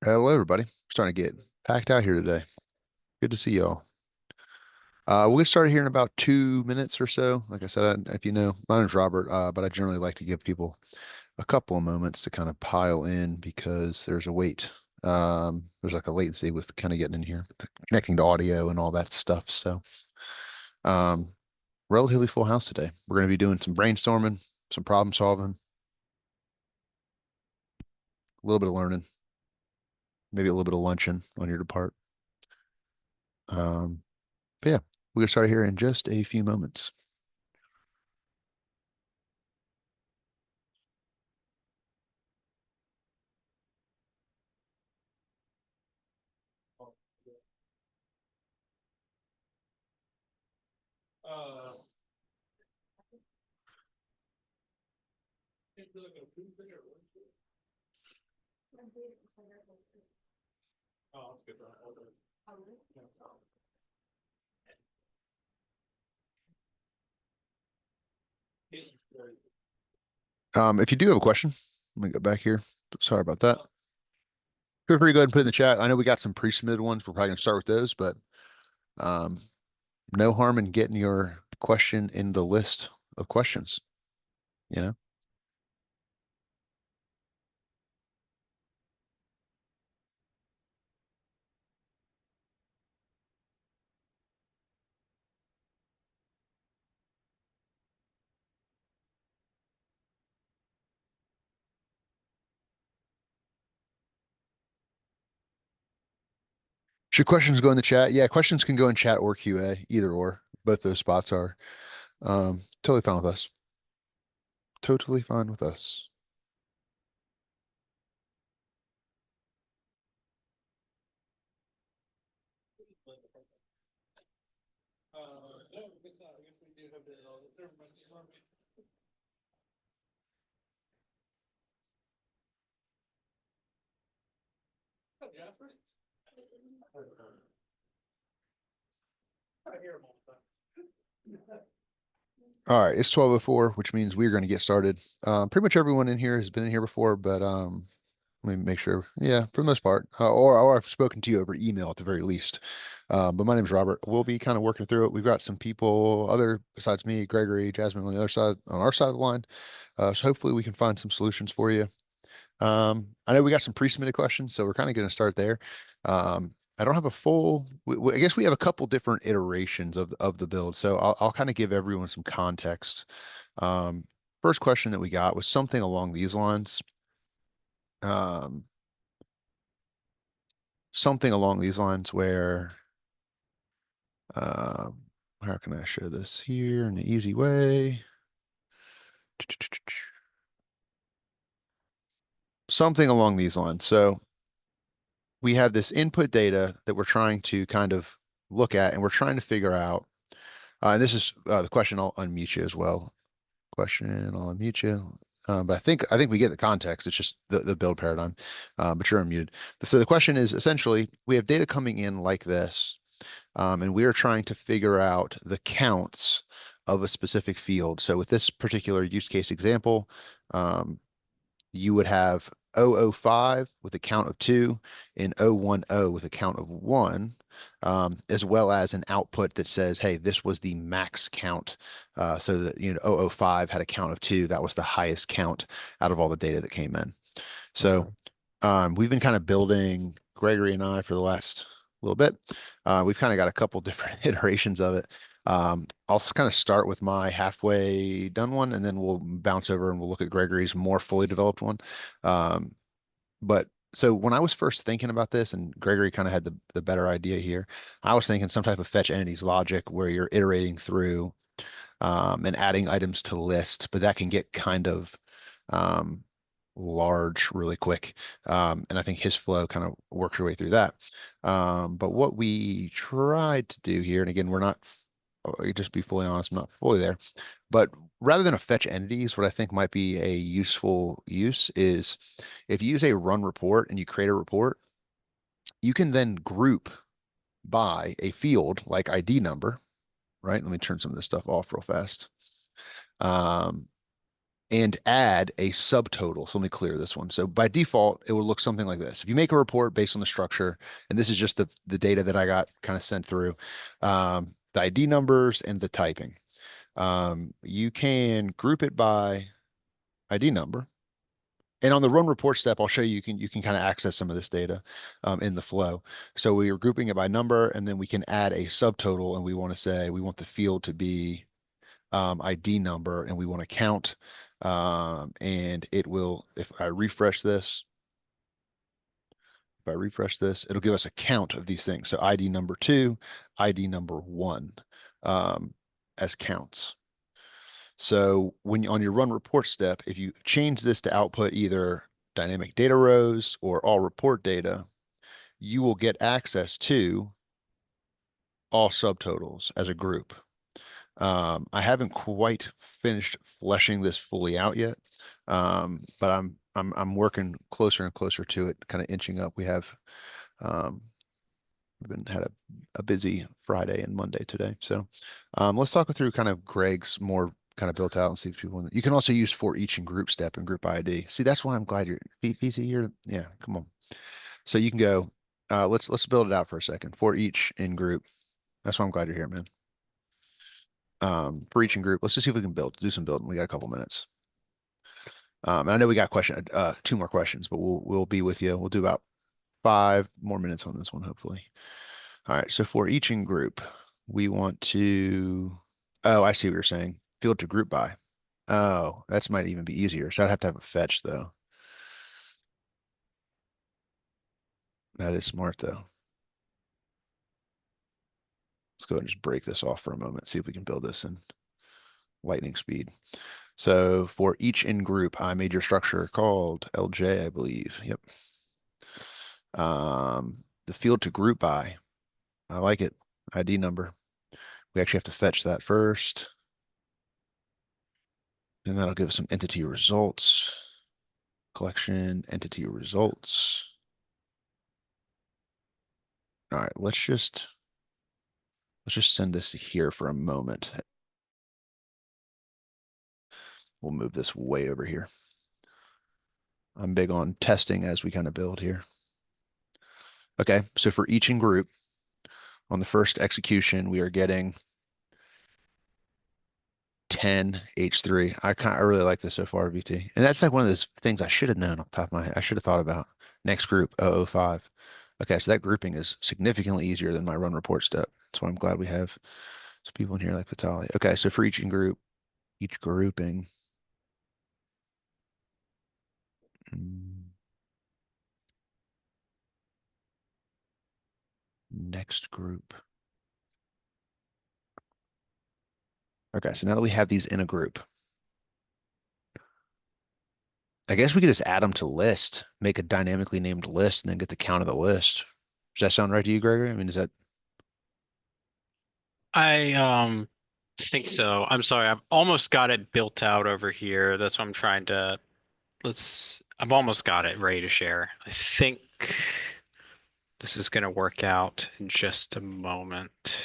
Hello, everybody. Starting to get packed out here today. Good to see y'all. We'll get started here in about 2 minutes or so. Like I said, if you know, my name's Robert, but I generally like to give people a couple of moments to kind of pile in because there's a wait. There's like a latency with kind of getting in here, connecting to audio and all that stuff. So, um, relatively full house today. We're going to be doing some brainstorming, some problem solving, a little bit of learning, maybe a little bit of luncheon on your depart. Um, but yeah, we'll get started here in just a few moments. If you do have a question, let me go back here. Sorry about that. Feel free to go ahead and put it in the chat. I know we got some pre-submitted ones. We're probably going to start with those, but um, no harm in getting your question in the list of questions, you know? Should questions go in the chat? Yeah, questions can go in chat or QA, either or. Both those spots are totally fine with us. Totally fine with us. All right, it's 12:04, which means we're going to get started. Pretty much everyone in here has been in here before, but let me make sure. Yeah, for the most part, or I've spoken to you over email at the very least. But my name's Robert. We'll be kind of working through it. We've got some people, other besides me, Gregory, Jasmine on the other side, on our side of the line. So hopefully we can find some solutions for you. I know we got some pre-submitted questions, so we're kind of going to start there. I don't have a full. I guess we have a couple different iterations of the build, so I'll kind of give everyone some context. Um, First question that we got was something along these lines. Um, Something along these lines where, um, how can I show this here in an easy way? Something along these lines. So we have this input data that we're trying to kind of look at, and we're trying to figure out. And this is the question. I'll unmute you as well. Question. I'll unmute you. But I think we get the context. It's just the build paradigm. But you're unmuted. So the question is essentially we have data coming in like this, and we are trying to figure out the counts of a specific field. So with this particular use case example, um, you would have 005 with a count of 2 and 010 with a count of 1, as well as an output that says, hey, this was the max count. So that, 005 had a count of 2. That was the highest count out of all the data that came in. So we've been kind of building, Gregory and I, for the last little bit. We've kind of got a couple different iterations of it. I'll kind of start with my halfway done one, and then we'll bounce over and we'll look at Gregory's more fully developed one. Um, but so when I was first thinking about this, and Gregory kind of had the better idea here, I was thinking some type of fetch entities logic where you're iterating through and adding items to list, but that can get kind of um, large really quick. And I think his flow kind of works your way through that. But what we tried to do here, and again, we're not, just be fully honest, I'm not fully there, but rather than a fetch entities, what I think might be a useful use is if you use a run report and you create a report, you can then group by a field like ID number, right? Let me turn some of this stuff off real fast. Um, and add a subtotal. So let me clear this one. So by default, it will look something like this. If you make a report based on the structure, and this is just the data that I got kind of sent through, the ID numbers and the typing. You can group it by ID number. And on the run report step, I'll show you you can kind of access some of this data in the flow. So we are grouping it by number, and then we can add a subtotal, and we want to say we want the field to be ID number, and we want to count. And it will, if I refresh this, it'll give us a count of these things. So ID number 2, ID number 1 as counts. So when on your run report step, if you change this to output either dynamic data rows or all report data, you will get access to all subtotals as a group. I haven't quite finished fleshing this fully out yet, but I'm working closer and closer to it, kind of inching up. Um, we've had a busy Friday and Monday today, so let's talk through kind of Greg's more kind of built out and see if people. You can also use for each and group step and group ID. See, that's why I'm glad you're VC. You're yeah, come on. So you can go. Let's build it out for a second. For each in group. That's why I'm glad you're here, man. For each in group. Let's just see if we can do some building. We got a couple minutes. And I know we got 2 more questions, but we'll be with you. We'll do about 5 more minutes on this one, hopefully. All right. So for each in group, we want to. Oh, I see what you're saying. Field to group by. Oh, that might even be easier. So I'd have to have a fetch though. That is smart though. Let's go ahead and just break this off for a moment. See if we can build this in lightning speed. So for each in group, I made your structure called LJ, I believe. Yep. The field to group by. I like it. ID number. We actually have to fetch that first. And that'll give us some entity results. Collection, entity results. All right, let's just send this here for a moment. We'll move this way over here. I'm big on testing as we kind of build here. Okay, so for each in group, on the first execution, we are getting 10 H3. I really like this so far, VT. And that's like one of those things I should have known off the top of my head. I should have thought about. Next group, 005. Okay, so that grouping is significantly easier than my run report step. That's why I'm glad we have some people in here like Vitali. Okay, so for each in group, each grouping. Next group. Okay, so now that we have these in a group, I guess we could just add them to list, make a dynamically named list, and then get the count of the list. Does that sound right to you, Gregory? I mean, is that I think so. I'm sorry, I've almost got it built out over here. That's what I'm trying to I've almost got it ready to share. I think this is gonna work out in just a moment.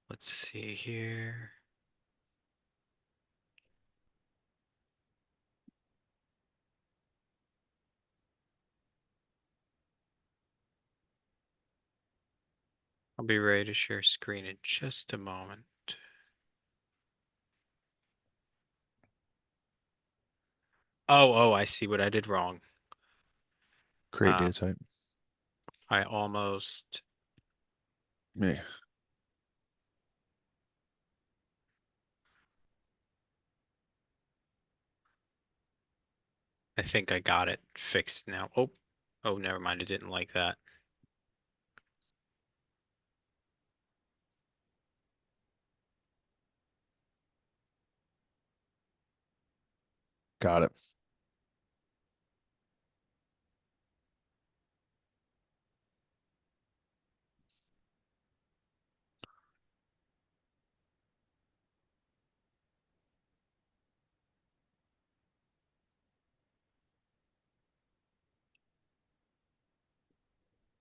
Let's see here. I'll be ready to share screen in just a moment. Oh, I see what I did wrong. create Uh, data type? I almost, Yeah. I think I got it fixed now. Oh, never mind. I didn't like that. Got it.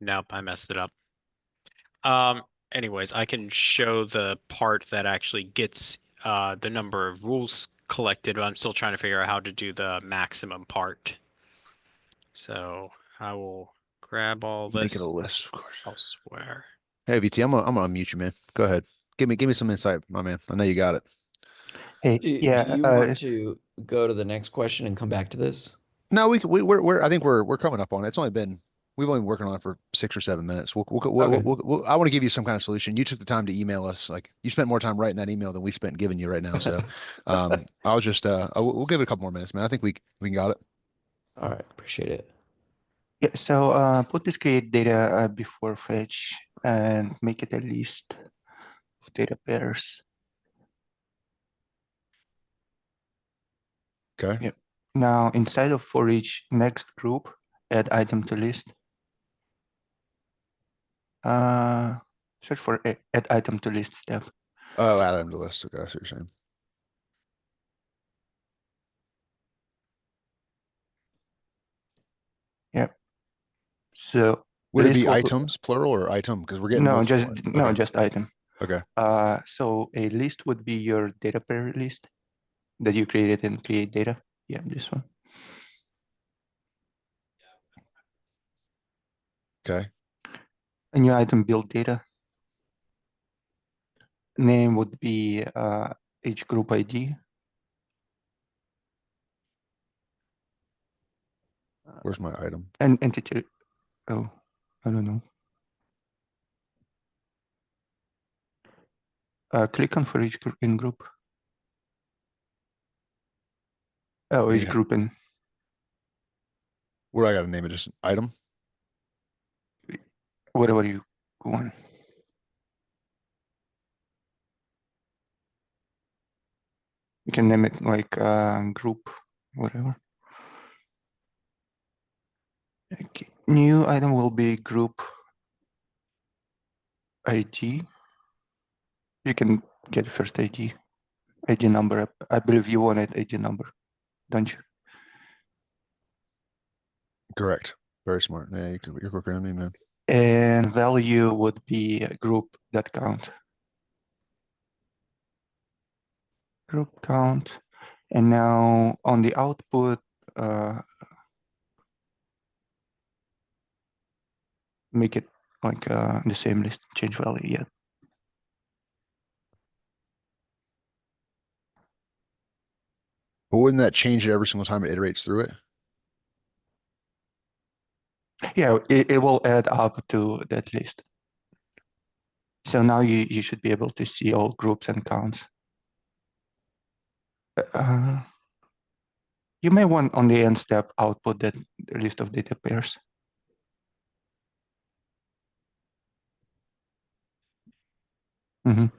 Nope, I messed it up. Um, anyways, I can show the part that actually gets the number of rules collected, but I'm still trying to figure out how to do the maximum part. So I will grab all Make it a this list, of course. elsewhere. Hey, VT, I'm gonna unmute you, man. Go ahead. Give me some insight, my man. I know you got it. Hey, Do yeah, you want to go to the next question and come back to this? No, we're I think we're coming up on it. It's only been we've only been working on it for 6 or 7 minutes. Okay. I want to give you some kind of solution. You took the time to email us. Like you spent more time writing that email than we spent giving you right now. So, I'll just we'll give it a couple more minutes, man. I think we got it. All right, appreciate it. yeah. So put this create data before fetch and make it a list of data pairs. Okay. Yep. Now inside of for each next group, add item to list. Uh, Search for add item to list step. Oh, add them to the list. Okay, I see what you're saying. Yep. So Would it list be will items plural or item? Because we're getting no multiple. just no Okay. just item. Okay. So a list would be your data pair list that you created in create data. Yeah, this one. Okay. A new item build data. Name would be each group ID. Where's my item? And entity. Oh, I don't know. Click on for each group in group. Oh, each Yeah. group in What do I got to name it? Just item. whatever you want. You can name it like group, whatever. Okay. New item will be group ID. You can get first ID number. I believe you wanted ID number, don't you? Correct. Very smart. Yeah, you're quicker than me, man. And value would be group.count. Group count. And now on the output, uh, make it like the same list, change value. Yeah. But wouldn't that change it every single time it iterates through it? Yeah, it will add up to that list. So now you should be able to see all groups and counts. Uh, you may want on the end step output that list of data pairs. Mhm.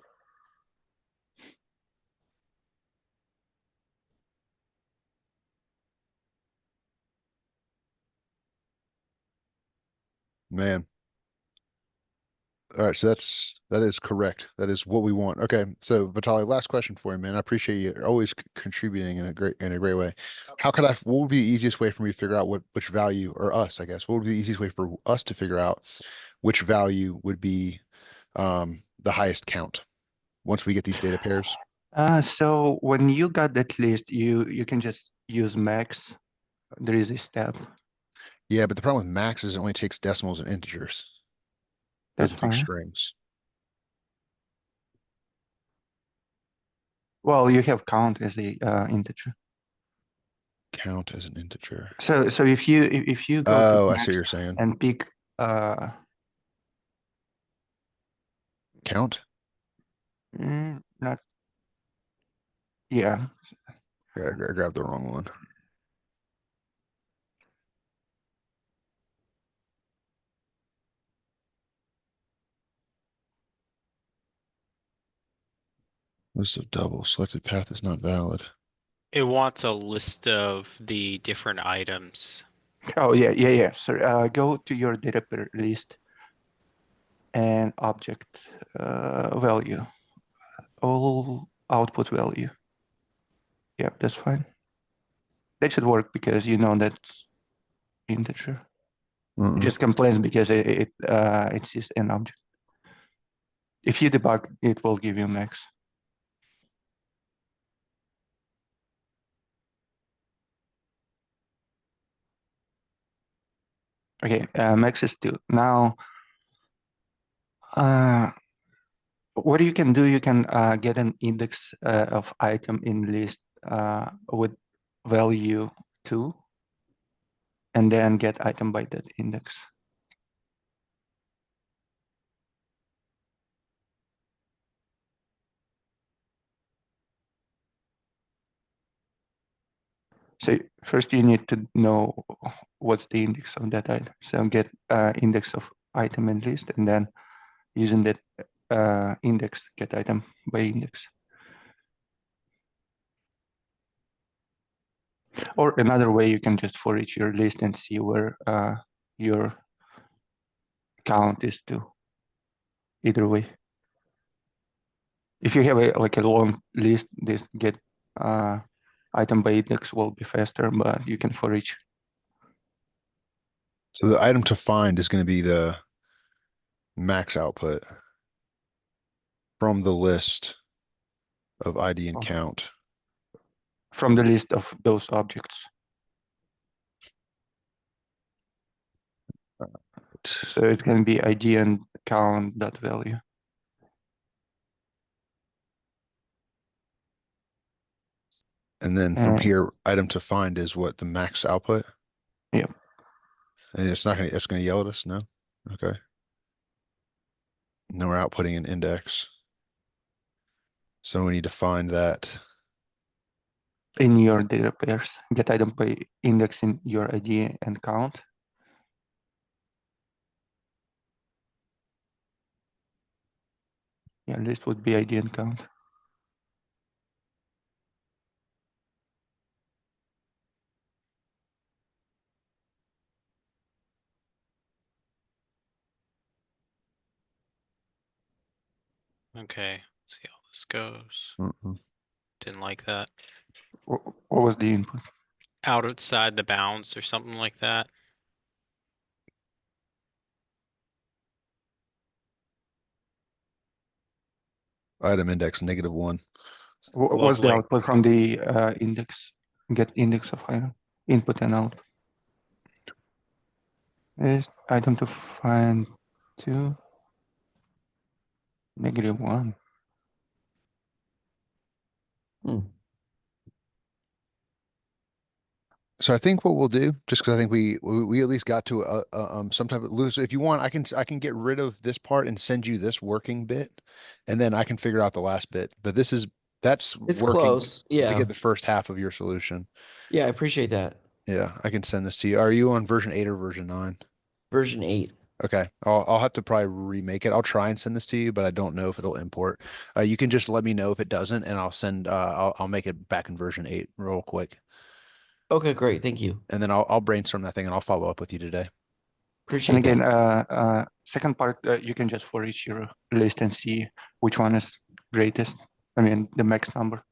Man. All right, so that is correct. That is what we want. Okay, so Vitali, last question for you, man. I appreciate you always contributing in a great way. What would be the easiest way for me to figure out which value or us, I guess, what would be the easiest way for us to figure out which value would be the highest count once we get these data pairs? So when you got that list, you can just use max. There is a step. Yeah, but the problem with max is it only takes decimals and integers. That's Doesn't take fine. strings. Well, you have count as a integer. Count as an integer. So if you go to Oh, I see what max you're saying. and pick uh Count? not yeah. Yeah, I grabbed the wrong one. List of double selected path is not valid. It wants a list of the different items. Oh yeah. So go to your data pair list and object value, all output value. Yeah, that's fine. That should work because you know that's integer. It Mm-mm. just complains because it sees an object. If you debug, it will give you max. Okay, max is 2. Now, what you can do, you can get an index of item in list with value 2, and then get item by that index. So first you need to know what's the index of that item. So get index of item in list, and then using that index, get item by index. Or another way, you can just for each your list and see where your count is to. Either way. If you have like a long list, this get item by index will be faster, but you can for each. So the item to find is going to be the max output from the list of ID and count. From the list of those objects. So it can be ID and count dot value. And then from here, item to find is what, the max output? Yeah. And it's gonna yell at us, no? Okay. No, we're outputting an index. So we need to find that. In your data pairs, get item by index in your ID and count. Yeah, list would be ID and count. Okay, let's see how this goes. Mm-mm. Didn't like that. What was the input? Outside the bounds or something like that. Item index -1. What was the Lovely. output from the index? Get index of item, input and output. Is item to find 2, -1. Hmm. So I think what we'll do, just because I think we at least got to some type of lose. If you want, I can get rid of this part and send you this working bit, and then I can figure out the last bit. But that's It's working close. to Yeah. get the first half of your solution. Yeah, I appreciate that. Yeah, I can send this to you. Are you on version 8 or version 9? Version 8. Okay, I'll have to probably remake it. I'll try and send this to you, but I don't know if it'll import. You can just let me know if it doesn't, and I'll make it back in version 8 real quick, Okay, great. Thank you. and then I'll brainstorm that thing and I'll follow up with you today. And Appreciate again, that. second part, you can just for each your list and see which one is greatest. I mean, the max number.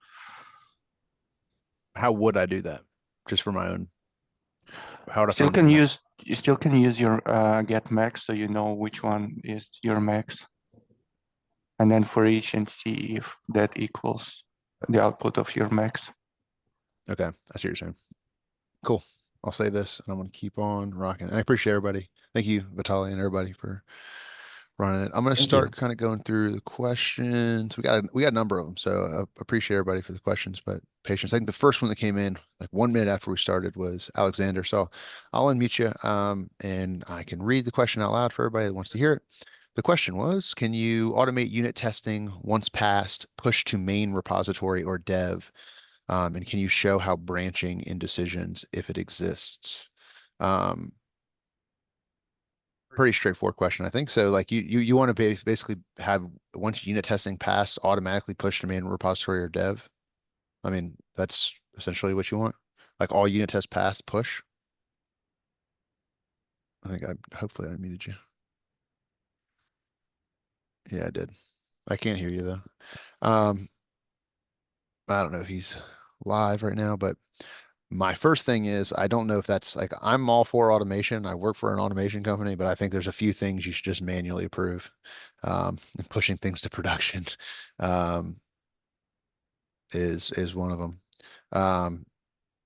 How would I do that? Just for my own. How would I Still find the can max? use you still can use your get max, so you know which one is your max, and then for each and see if that equals the output of your max. Okay, I see what you're saying. Cool. I'll save this and I'm gonna keep on rocking. And I appreciate everybody. Thank you, Vitaly, and everybody for running it. I'm going to Thank you. start kind of going through the questions. We got a number of them, so I appreciate everybody for the questions, but patience. I think the first one that came in like 1 minute after we started was Alexander. So I'll unmute you, and I can read the question out loud for everybody that wants to hear it. The question was, can you automate unit testing once passed, push to main repository or dev? And can you show how branching in decisions, if it exists? Um, Pretty straightforward question, I think. So like you want to basically have once unit testing pass automatically push to main repository or dev. I mean, that's essentially what you want. Like all unit tests pass push. I think hopefully I muted you. Yeah, I did. I can't hear you though. I don't know if he's live right now, but My first thing is I don't know if that's like I'm all for automation. I work for an automation company, but I think there's a few things you should just manually approve. And pushing things to production um, is one of them. Um,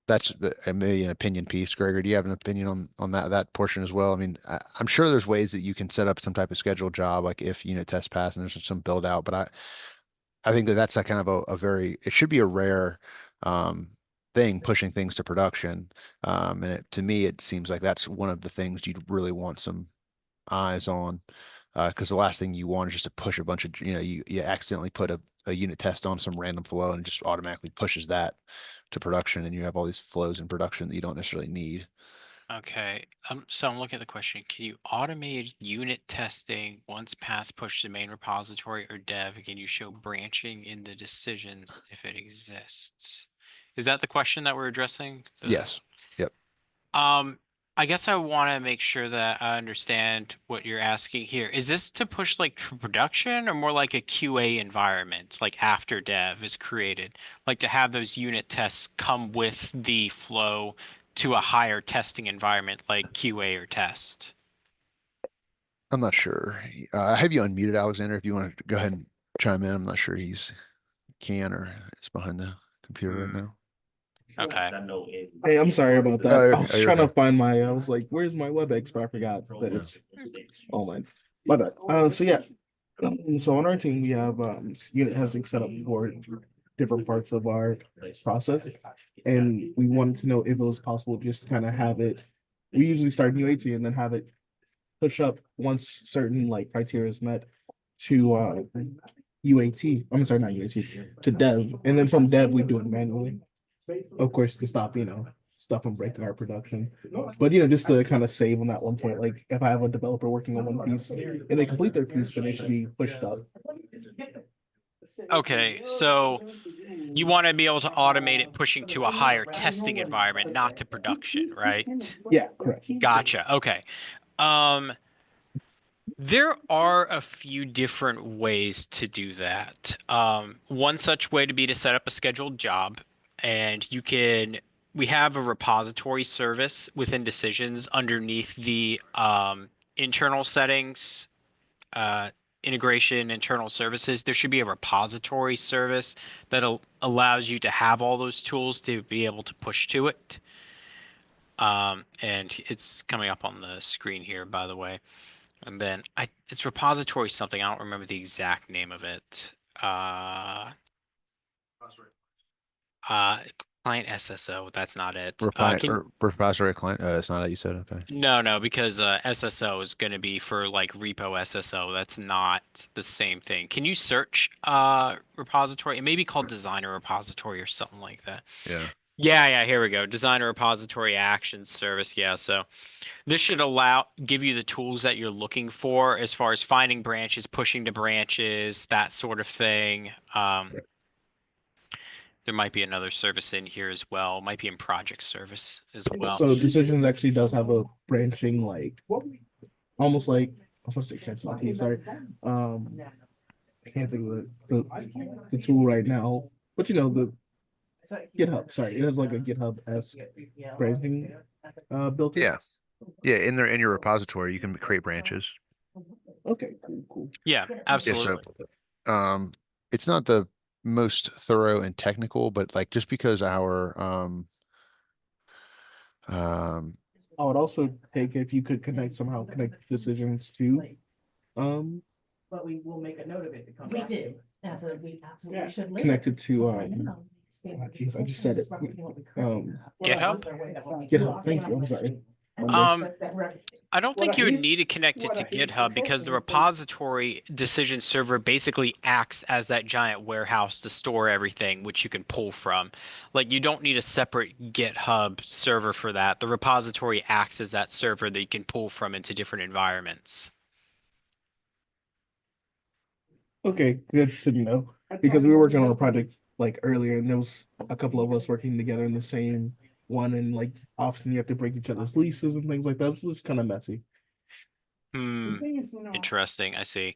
that's maybe an opinion piece. Gregory, do you have an opinion on that portion as well? I mean, I'm sure there's ways that you can set up some type of scheduled job, like if unit tests pass and there's some build out, but I think that that's a kind of a very, it should be a rare um, thing pushing things to production. And to me, it seems like that's one of the things you'd really want some eyes on. Because the last thing you want is just to push a bunch of, you accidentally put a unit test on some random flow and it just automatically pushes that to production. And you have all these flows in production that you don't necessarily need. Okay. So I'm looking at the question. Can you automate unit testing once past push to main repository or dev? Can you show branching in the decisions if it exists? Is that the question that we're addressing? Yes. Yep. Um, I guess I want to make sure that I understand what you're asking here. Is this to push like to production or more like a QA environment, like after dev is created, like to have those unit tests come with the flow to a higher testing environment like QA or test? I'm not sure. I have you unmuted, Alexander, if you want to go ahead and chime in. I'm not sure he's can or is behind the computer right now. Okay. Hey, I'm sorry about that. Oh, I was you're trying to okay. find I was like, where's my WebEx? But I forgot that it's all mine. My bad. So yeah. So on our team, we have unit testing set up for different parts of our process. And we wanted to know if it was possible just to kind of have it. We usually start UAT and then have it push up once certain like criteria is met to UAT. I'm sorry, not UAT, to dev. And then from dev, we do it manually. Of course, to stop, stuff from breaking our production. But just to kind of save on that one point, like if I have a developer working on one piece and they complete their piece, then they should be pushed up. Okay, so you want to be able to automate it pushing to a higher testing environment, not to production, right? Yeah, correct. Gotcha. Okay. Um, There are a few different ways to do that. One such way to be to set up a scheduled job, and we have a repository service within decisions underneath the internal settings, uh, integration, internal services. There should be a repository service that allows you to have all those tools to be able to push to it. And it's coming up on the screen here, by the way. And then it's repository something. I don't remember the exact name of it. Uh, uh, Client SSO. That's not it. Repository client. It's not that you said. Okay. No, because SSO is going to be for like repo SSO. That's not the same thing. Can you search repository? It may be called designer repository or something like that. Yeah. Yeah, here we go. Designer repository actions service. Yeah, so this should give you the tools that you're looking for as far as finding branches, pushing to branches, that sort of thing. There might be another service in here as well. Might be in project service as well. So decisions actually does have a branching like almost like I was supposed to say ChatGPT, sorry. I can't think of the tool right now, but the GitHub. Sorry, it has like a GitHub-esque branching built in. Yeah. Yeah. In your repository, you can create branches. Okay, cool. Yeah, Yeah. absolutely. So, it's not the most thorough and technical, but like just because our um I would also take if you could connect decisions to um But we will make a note of it to come back. We did. We absolutely should. connected to geez, I just said it. GitHub? GitHub. Thank you. I'm sorry. I don't think you would need to connect it to GitHub because the repository decision server basically acts as that giant warehouse to store everything, which you can pull from. Like you don't need a separate GitHub server for that. The repository acts as that server that you can pull from into different environments. Okay, good to know. Because we were working on a project like earlier, and there was a couple of us working together in the same one, and like often you have to break each other's leases and things like that. So it's kind of messy. Hmm. Interesting. I see.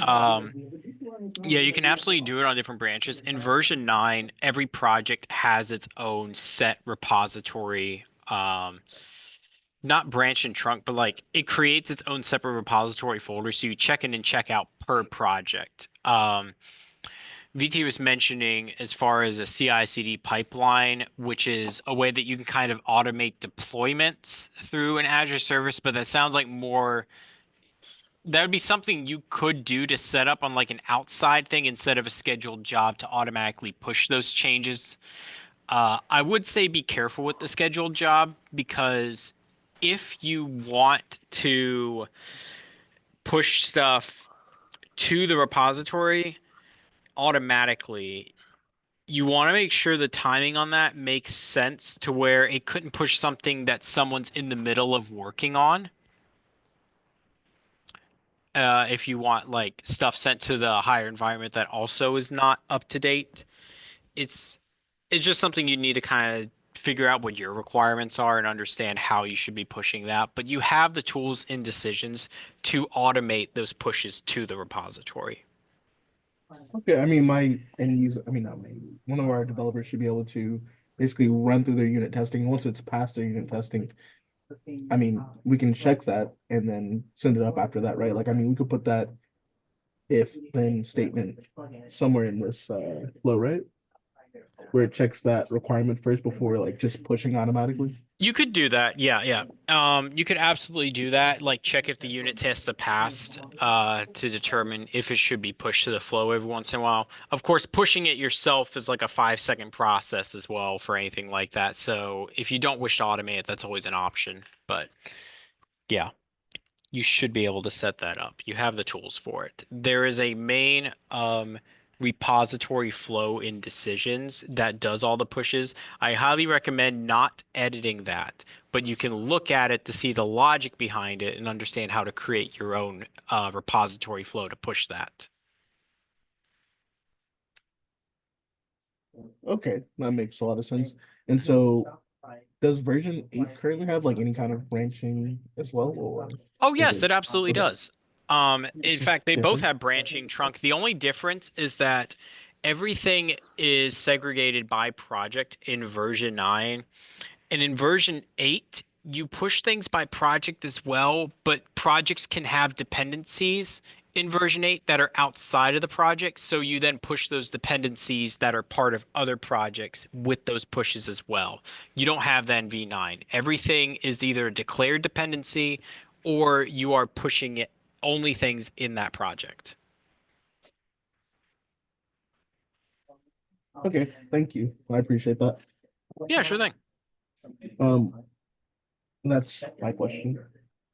Um, Yeah, you can absolutely do it on different branches. In version 9, every project has its own set repository. Not branch and trunk, but like it creates its own separate repository folder. So you check in and check out per project. VT was mentioning as far as a CI/CD pipeline, which is a way that you can kind of automate deployments through an Azure service, but that sounds like more that would be something you could do to set up on like an outside thing instead of a scheduled job to automatically push those changes. I would say be careful with the scheduled job because if you want to push stuff to the repository automatically, you want to make sure the timing on that makes sense to where it couldn't push something that someone's in the middle of working on. If you want like stuff sent to the higher environment that also is not up to date, it's it's just something you need to kind of figure out what your requirements are and understand how you should be pushing that. But you have the tools in decisions to automate those pushes to the repository. Okay, I mean, my end user, I mean, not me, one of our developers should be able to basically run through their unit testing. Once it's passed their unit testing, I mean, we can check that and then send it up after that, right? Like, I mean, we could put that if then statement somewhere in this flow, right? Where it checks that requirement first before like just pushing automatically. You could do that. Yeah, yeah. You could absolutely do that. Like check if the unit tests have passed, to determine if it should be pushed to the flow every once in a while. Of course, pushing it yourself is like a 5-second process as well for anything like that. So if you don't wish to automate it, that's always an option. But yeah, you should be able to set that up. You have the tools for it. There is a main repository flow in decisions that does all the pushes. I highly recommend not editing that, but you can look at it to see the logic behind it and understand how to create your own repository flow to push that. Okay, that makes a lot of sense. And so does version 8 currently have like any kind of branching as well, or Oh is yes, it it absolutely okay? does. In It's just fact, they both different. have branching trunk. The only difference is that everything is segregated by project in version 9. And in version 8, you push things by project as well, but projects can have dependencies in version 8 that are outside of the project. So you then push those dependencies that are part of other projects with those pushes as well. You don't have that in V9. Everything is either a declared dependency or you are pushing it only things in that project. Okay, thank you. I appreciate that. Yeah, sure thing. Um, that's my question.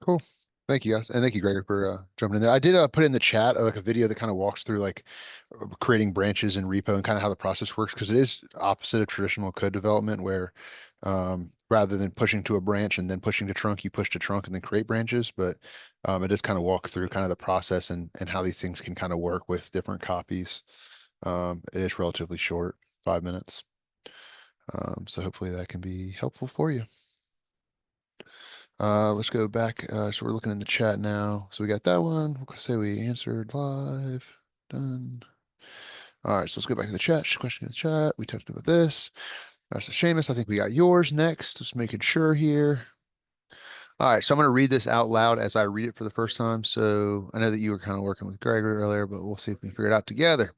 Cool. Thank you guys. And thank you, Gregory, for jumping in there. I did put in the chat like a video that kind of walks through like creating branches in repo and kind of how the process works because it is opposite of traditional code development where rather than pushing to a branch and then pushing to trunk, you push to trunk and then create branches. But it does kind of walk through kind of the process and how these things can kind of work with different copies. It is relatively short, 5 minutes. So hopefully that can be helpful for you. Let's go back. So we're looking in the chat now. So we got that one. We'll say we answered live. Done. All right, so let's go back to the chat. Question in the chat. We talked about this. So Seamus, I think we got yours next. Just making sure here. All right, so I'm going to read this out loud as I read it for the first time. So I know that you were kind of working with Gregory earlier, but we'll see if we can figure it out together.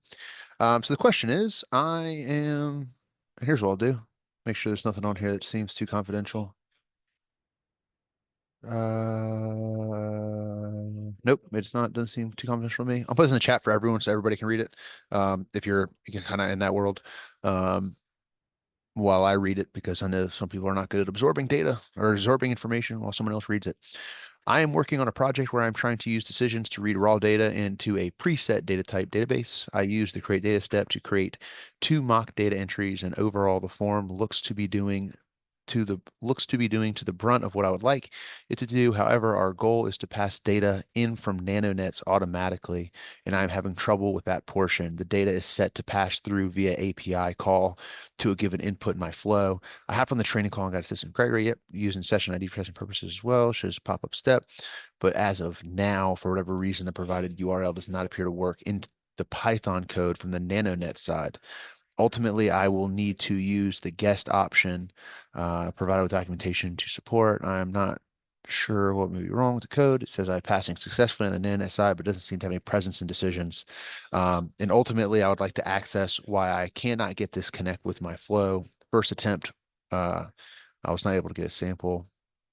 So the question is, here's what I'll do. Make sure there's nothing on here that seems too confidential. Nope, it's not. Doesn't seem too confidential to me. I'll put this in the chat for everyone so everybody can read it. If you're kind of in that world, while I read it, because I know some people are not good at absorbing data or absorbing information while someone else reads it. I am working on a project where I'm trying to use decisions to read raw data into a preset data type database. I use the create data step to create 2 mock data entries, and overall the form looks to be doing to be doing to the brunt of what I would like it to do. However, our goal is to pass data in from Nanonets automatically, and I'm having trouble with that portion. The data is set to pass through via API call to a given input in my flow. I hopped on the training call and got assistant Gregory. Yep, using session ID for testing purposes as well. Shows pop-up step. But as of now, for whatever reason, the provided URL does not appear to work in the Python code from the Nanonet side. Ultimately, I will need to use the guest option provided with documentation to support. I'm not sure what may be wrong with the code. It says I'm passing successfully on the Nanonet side, but doesn't seem to have any presence in decisions. And ultimately, I would like to access why I cannot get this connect with my flow. First attempt, I was not able to get a sample,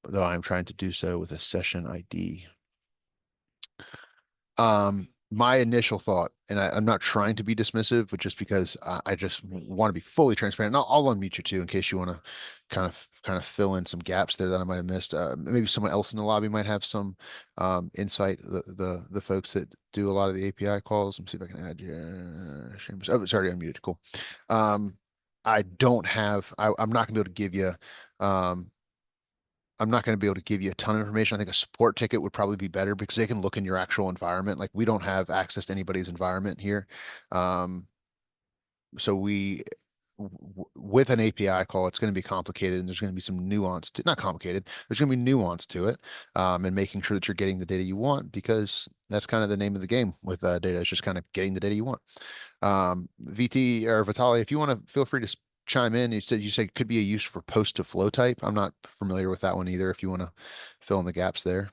though I'm trying to do so with a session ID. My initial thought, and I'm not trying to be dismissive, but just because I just want to be fully transparent. And I'll unmute you too, in case you want to kind of fill in some gaps there that I might have missed. Maybe someone else in the lobby might have some insight. The folks that do a lot of the API calls. Let me see if I can add you. Seamus. Oh, it's already unmuted. Cool. I don't have. I'm not gonna be able to give you. I'm not going to be able to give you a ton of information. I think a support ticket would probably be better because they can look in your actual environment. Like we don't have access to anybody's environment here. So with an API call, it's going to be complicated and there's going to be some nuance to, not complicated, there's going to be nuance to it. And making sure that you're getting the data you want, because that's kind of the name of the game with data. It's just kind of getting the data you want. VT or Vitali, if you want to, feel free to chime in. You said could be a use for post to flow type. I'm not familiar with that one either. If you want to fill in the gaps there.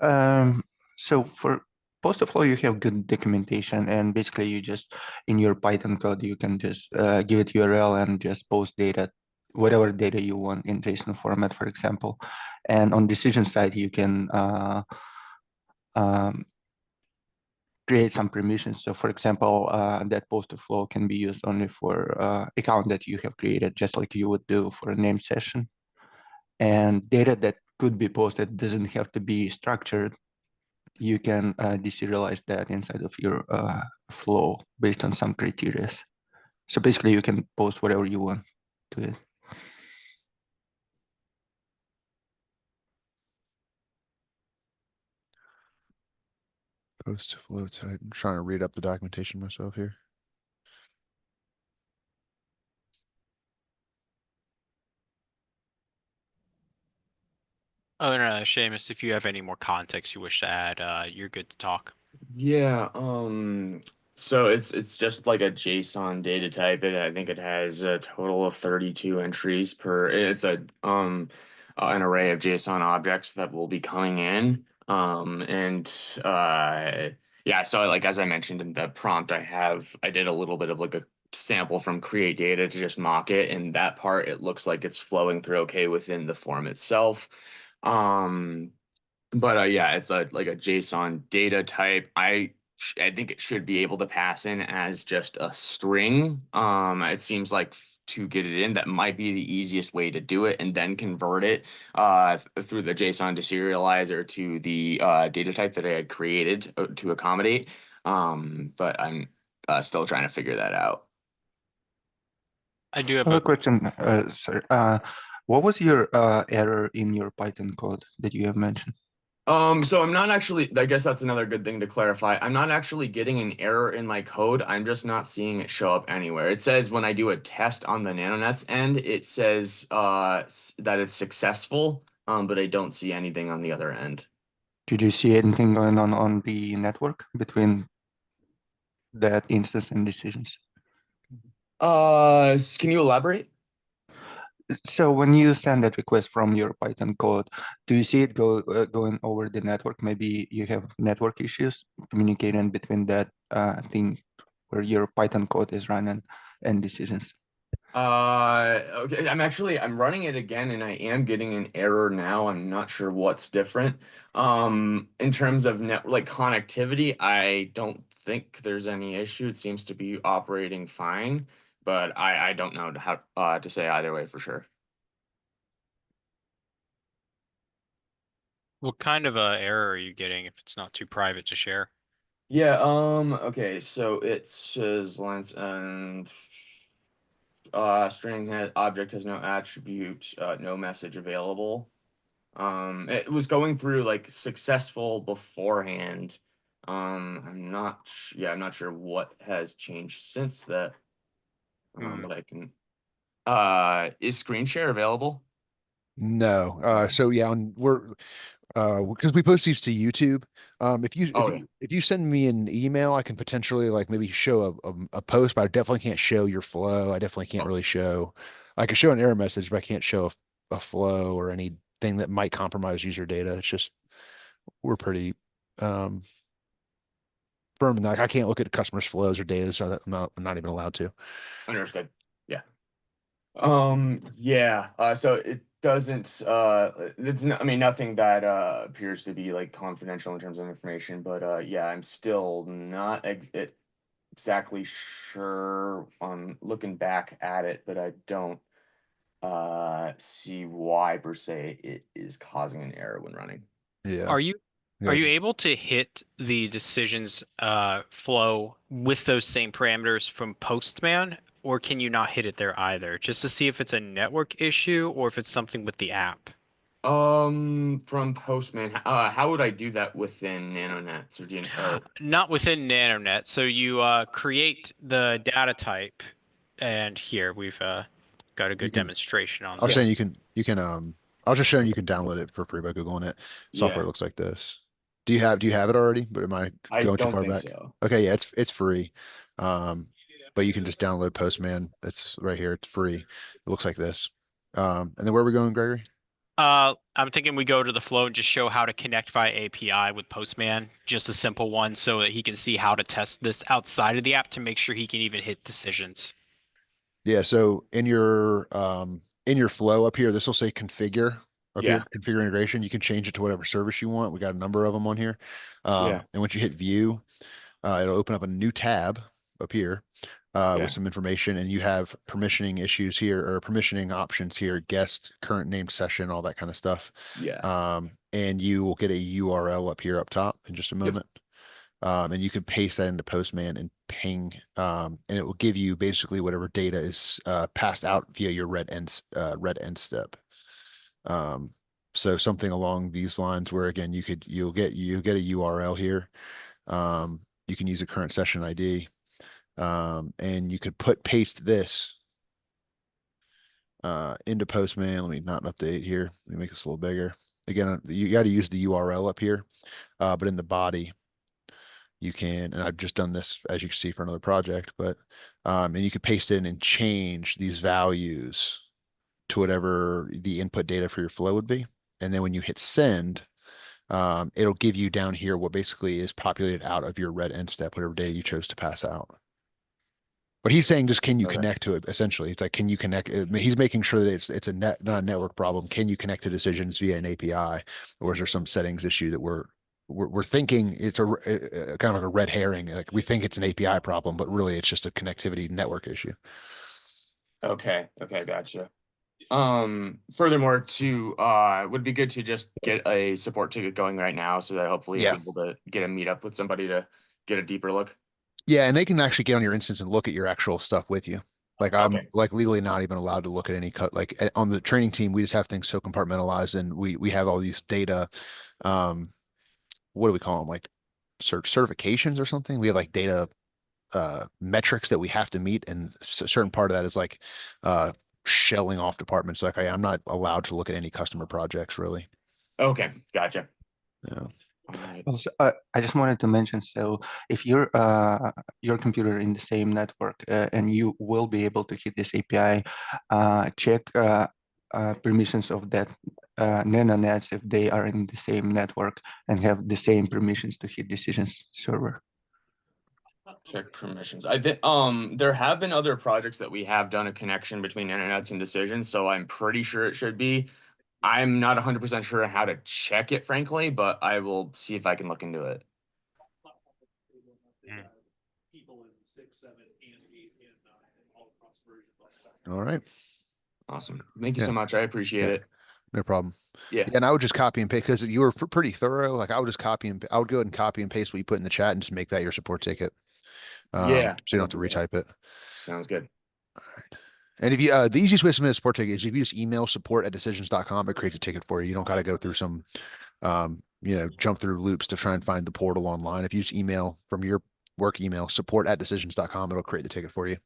So for post flow, you have good documentation, and basically you just in your Python code you can just give it URL and just post data, whatever data you want in JSON format, for example. And on decision side, you can um, create some permissions. So for example, that post flow can be used only for account that you have created, just like you would do for a name session. And data that could be posted doesn't have to be structured. You can deserialize that inside of your flow based on some criteria. So basically, you can post whatever you want to it. Post to flow type. I'm trying to read up the documentation myself here. Oh no, Seamus, if you have any more context you wish to add, you're good to talk. Yeah, so it's just like a JSON data type, and I think it has a total of 32 entries per. It's a an array of JSON objects that will be coming in. And yeah, so like as I mentioned in the prompt, I did a little bit of like a sample from create data to just mock it, and that part it looks like it's flowing through okay within the form itself. Um, but yeah, it's like a JSON data type. I think it should be able to pass in as just a string. It seems like to get it in, that might be the easiest way to do it, and then convert it through the JSON deserializer to the data type that I had created to accommodate. But I'm still trying to figure that out. I do I have have a a question, sir. What was your error in your Python code that you have mentioned? So I'm not actually, I guess that's another good thing to clarify. I'm not actually getting an error in my code. I'm just not seeing it show up anywhere. It says when I do a test on the Nanonets end, it says that it's successful, but I don't see anything on the other end. Did you see anything going on the network between that instance and decisions? Can you elaborate? So when you send that request from your Python code, do you see it going over the network? Maybe you have network issues communicating between that thing where your Python code is running and decisions. Okay, I'm running it again and I am getting an error now. I'm not sure what's different. In terms of net like connectivity, I don't think there's any issue. It seems to be operating fine, but I don't know how to say either way for sure. what kind of error are you getting if it's not too private to share? Yeah, okay, so it says lines and object has no attribute, no message available. It was going through like successful beforehand. I'm not sure what has changed since that. But I can. Is screen share available? No. Okay. So yeah, we're because we post these to YouTube. If you if Oh yeah. you if you send me an email, I can potentially like maybe show a post, but I definitely can't show your flow. I definitely can't Oh, really show. I can show an error message, but I can't show a flow or anything that might compromise user data. It's just we're pretty um firm in that. I can't look at customers' flows or data, so I'm not even allowed to. understood. Yeah. Yeah. So it doesn't. It's. I mean, nothing that appears to be like confidential in terms of information. But yeah, I'm still not exactly sure on looking back at it, but I don't see why per se it is causing an error when running. Yeah. Are you are Yeah. you able to hit the decisions flow with those same parameters from Postman, or can you not hit it there either? Just to see if it's a network issue or if it's something with the app. From Postman, how would I do that within Nanonets or do you, or Not within Nanonet. So you create the data type, and here we've got a You good can. demonstration on I was yeah, saying this. you can. I was just showing you can download it for free by Googling it. Software yeah, looks like this. Do you have it already? But am I I going too don't far think back? so. Okay, yeah, it's free. Um, but you can just download Postman. It's right here. It's free. It looks like this. And then where are we going, Gregory? I'm thinking we go to the flow and just show how to connect via API with Postman, just a simple one, so that he can see how to test this outside of the app to make sure he can even hit decisions. Yeah, so in your flow up here, this will say configure up here, Yeah, configure integration. You can change it to whatever service you want. We got a number of them on here. yeah, And once you hit view, it'll open up a new tab up here with yeah, some information, and you have permissioning issues here or permissioning options here, guest, current named session, all that kind of stuff. yeah. And you will get a URL up here up top in just a Yep. moment. And you can paste that into Postman and ping, and it will give you basically whatever data is passed out via your red end step. Um, so something along these lines, where again you'll get a URL here. You can use a current session ID, and you could paste this into Postman. Let me not update here. Let me make this a little bigger. Again, you got to use the URL up here, but in the body you can, and I've just done this as you can see for another project, but and you could paste in and change these values to whatever the input data for your flow would be. And then when you hit send, it'll give you down here what basically is populated out of your red end step, whatever data you chose to pass out. But he's saying just can you Okay. connect to it essentially? It's like can you connect? He's making sure that it's a not a network problem. Can you connect to decisions via an API, or is there some settings issue that we're thinking it's a kind of like a red herring? Like we think it's an API problem, but really it's just a connectivity network issue. Okay. Okay. Gotcha. Furthermore, to would be good to just get a support ticket going right now so that hopefully I'm Yeah. able to get a meetup with somebody to get a deeper look. Yeah, and they can actually get on your instance and look at your actual stuff with you. Like I'm Okay. like legally not even allowed to look at any cut. Like on the training team, we just have things so compartmentalized, and we have all these data. Um, what do we call them? Like certifications or something. We have like data metrics that we have to meet, and a certain part of that is like uh shelling off departments. Like I'm not allowed to look at any customer projects really. Okay. Gotcha. Yeah. All right. Also, I just wanted to mention, so if your computer in the same network and you will be able to hit this API, check permissions of that Nanonets if they are in the same network and have the same permissions to hit decisions server. Check permissions. I think there have been other projects that we have done a connection between internets and decisions, so I'm pretty sure it should be. I'm not 100% sure how to check it, frankly, but I will see if I can look into it. All right. Awesome. Thank you Yeah. so much. I appreciate Yeah. it. No problem. Yeah. Yeah, and I would just copy and paste because you were pretty thorough. Like I would just I would go ahead and copy and paste what you put in the chat and just make that your support ticket. Yeah. So you don't have to retype it. Sounds good. And if you, the easiest way to submit a support ticket is if you just email support@decisions.com, it creates a ticket for you. You don't got to go through some, jump through loops to try and find the portal online. If you just email from your work email, support@decisions.com, it'll create the ticket for you.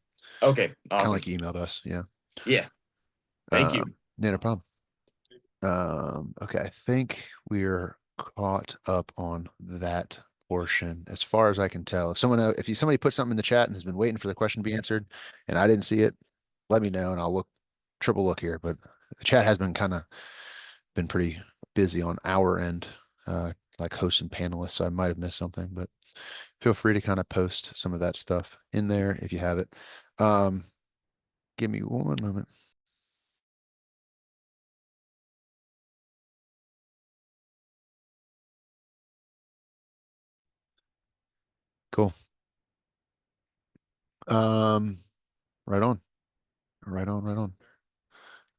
Okay, Kind of awesome. like you emailed us. Yeah. Yeah. Thank you. Yeah, no problem. Okay, I think we're caught up on that portion as far as I can tell. If somebody put something in the chat and has been waiting for the question to be answered and I didn't see it, let me know and I'll triple look here. But the chat has been pretty busy on our end, like hosts and panelists, so I might have missed something, but feel free to kind of post some of that stuff in there if you have it. Give me one moment. Cool. Right on. Right on, right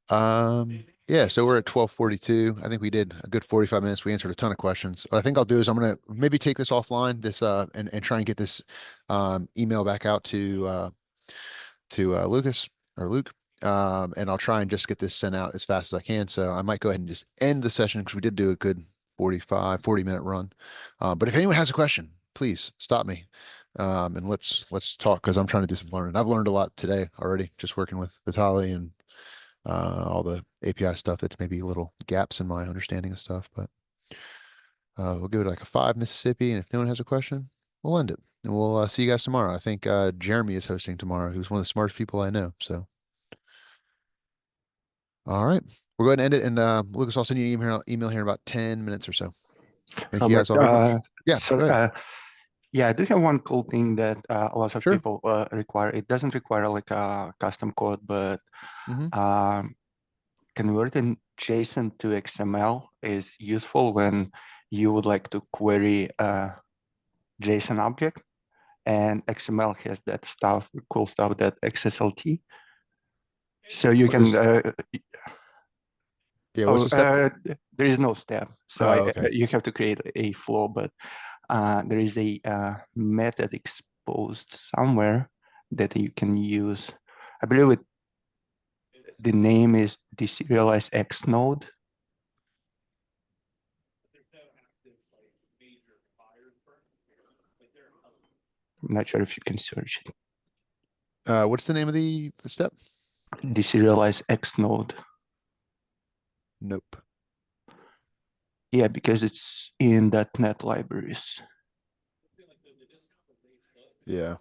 on. Yeah, so we're at 12:42. I think we did a good 45 minutes. We answered a ton of questions. What I think I'll do is I'm gonna maybe take this offline, and try and get this email back out to Lucas or Luke. And I'll try and just get this sent out as fast as I can. So I might go ahead and just end the session because we did do a good 40-minute run. But if anyone has a question, please stop me. And let's talk because I'm trying to do some learning. I've learned a lot today already, just working with Vitali and all the API stuff. That's maybe little gaps in my understanding of stuff, but we'll give it like a 5 Mississippi. And if no one has a question, we'll end it. And we'll see you guys tomorrow. I think Jeremy is hosting tomorrow, who's one of the smartest people I know. So, all right, we're going to end it. And Lucas, I'll send you an email here in about 10 minutes or so. Thank you Robert, guys all very much. Yeah, so go ahead. yeah, I do have one cool thing that a lot of Sure. people require. It doesn't require like a custom code, but Mm-hmm. converting JSON to XML is useful when you would like to query a JSON object, and XML has that stuff, cool stuff, that XSLT. So you can. Yeah, what's the step? There is no step, so Oh, okay. you have to create a flow, but there is a method exposed somewhere that you can use. I believe the name is deserialize X node. I'm not sure if you can search it. What's the name of the step? Deserialize X node. Nope. Yeah, because it's in .NET libraries. Yeah.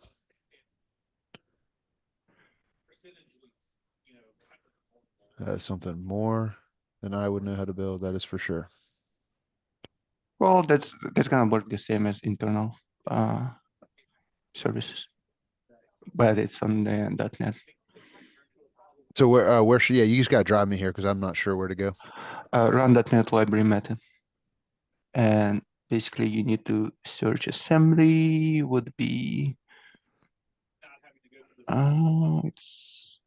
Something more than I would know how to build. That is for sure. Well, that's gonna work the same as internal services, but it's on the .NET. So where should, yeah, you just gotta drive me here because I'm not sure where to go. Run .NET library method, and basically you need to search assembly would be it's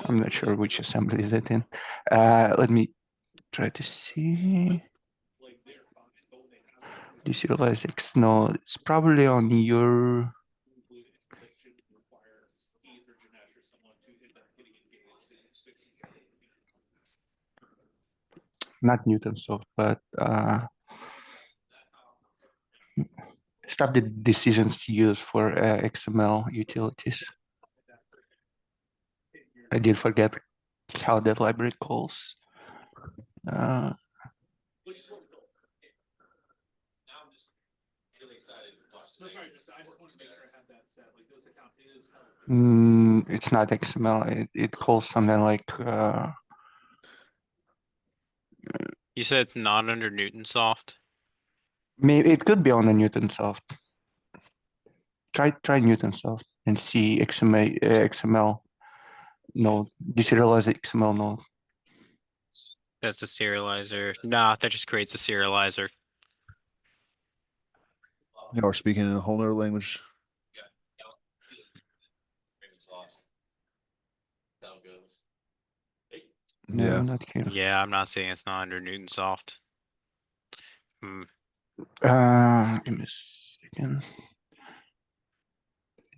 I'm not sure which assembly is it in. Let me try to see. Deserialize X node. It's probably on your. Not Newtonsoft, but stuff the decisions use for XML utilities. I did forget how that library calls. It's not XML. It calls something like. You said it's not under Newtonsoft? Maybe it could be on the Newtonsoft. Try Newtonsoft and see XML node. Deserialize XML node. That's a serializer. Nah, that just creates a serializer. Yeah, we're speaking in a whole nother language. No, Yeah. not here. Yeah, I'm not saying it's not under Newtonsoft. Give me a second.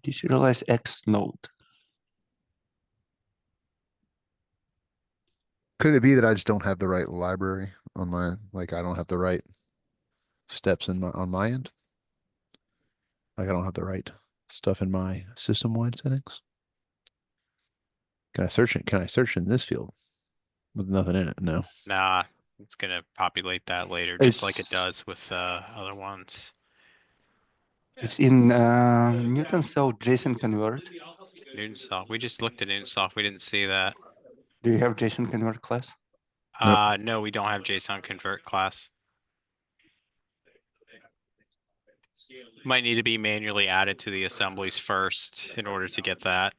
Deserialize X node. Could it be that I just don't have the right library on my, like I don't have the right steps on my end? Like I don't have the right stuff in my system-wide settings? Can I search it? Can I search in this field with nothing in it? No. Nah, it's gonna populate that later, just like it It's does with other ones. it's in Newton South JSON convert. Newtonsoft. We just looked at Newtonsoft. We didn't see that. Do you have JSON convert class? Nope. No, we don't have JSON convert class. Might need to be manually added to the assemblies first in order to get that.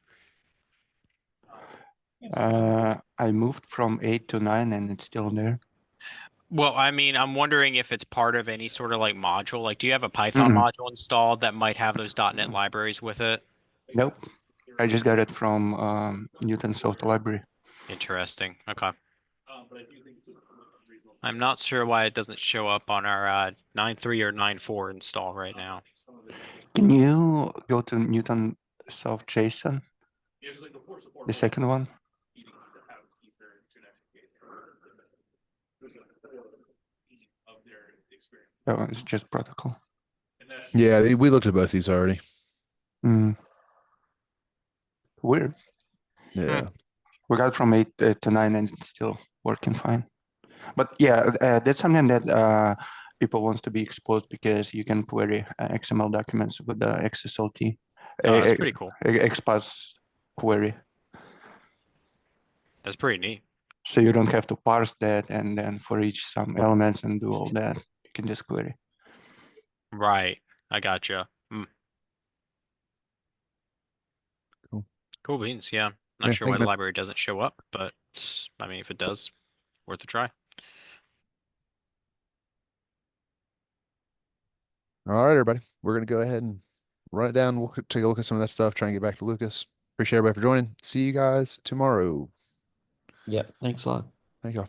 I moved from 8 to 9 and it's still there. Well, I mean, I'm wondering if it's part of any sort of like module. Like, do you have a Python module installed that might have those .NET libraries with it? Nope. I just got it from Newton South library. Interesting. Okay. I'm not sure why it doesn't show up on our 9.3 or 9.4 install right now. Can you go to Newton South JSON? The second one? Oh, it's just protocol. Yeah, we looked at both these already. Weird. Yeah. We got from 8 to 9 and it's still working fine. But yeah, that's something that people wants to be exposed because you can query XML documents with the XSLT. Oh, that's pretty cool. XPath query. That's pretty neat. So you don't have to parse that and then for each some elements and do all that. You can just query. Right. I gotcha. Cool. Cool beans. Yeah. Not Yeah, sure thank why you, the man. library doesn't show up, but I mean, if it does, worth a try. All right, everybody. We're gonna go ahead and run it down. We'll take a look at some of that stuff, try and get back to Lucas. Appreciate everybody for joining. See you guys tomorrow. Yep. Thanks a lot. Thank you all.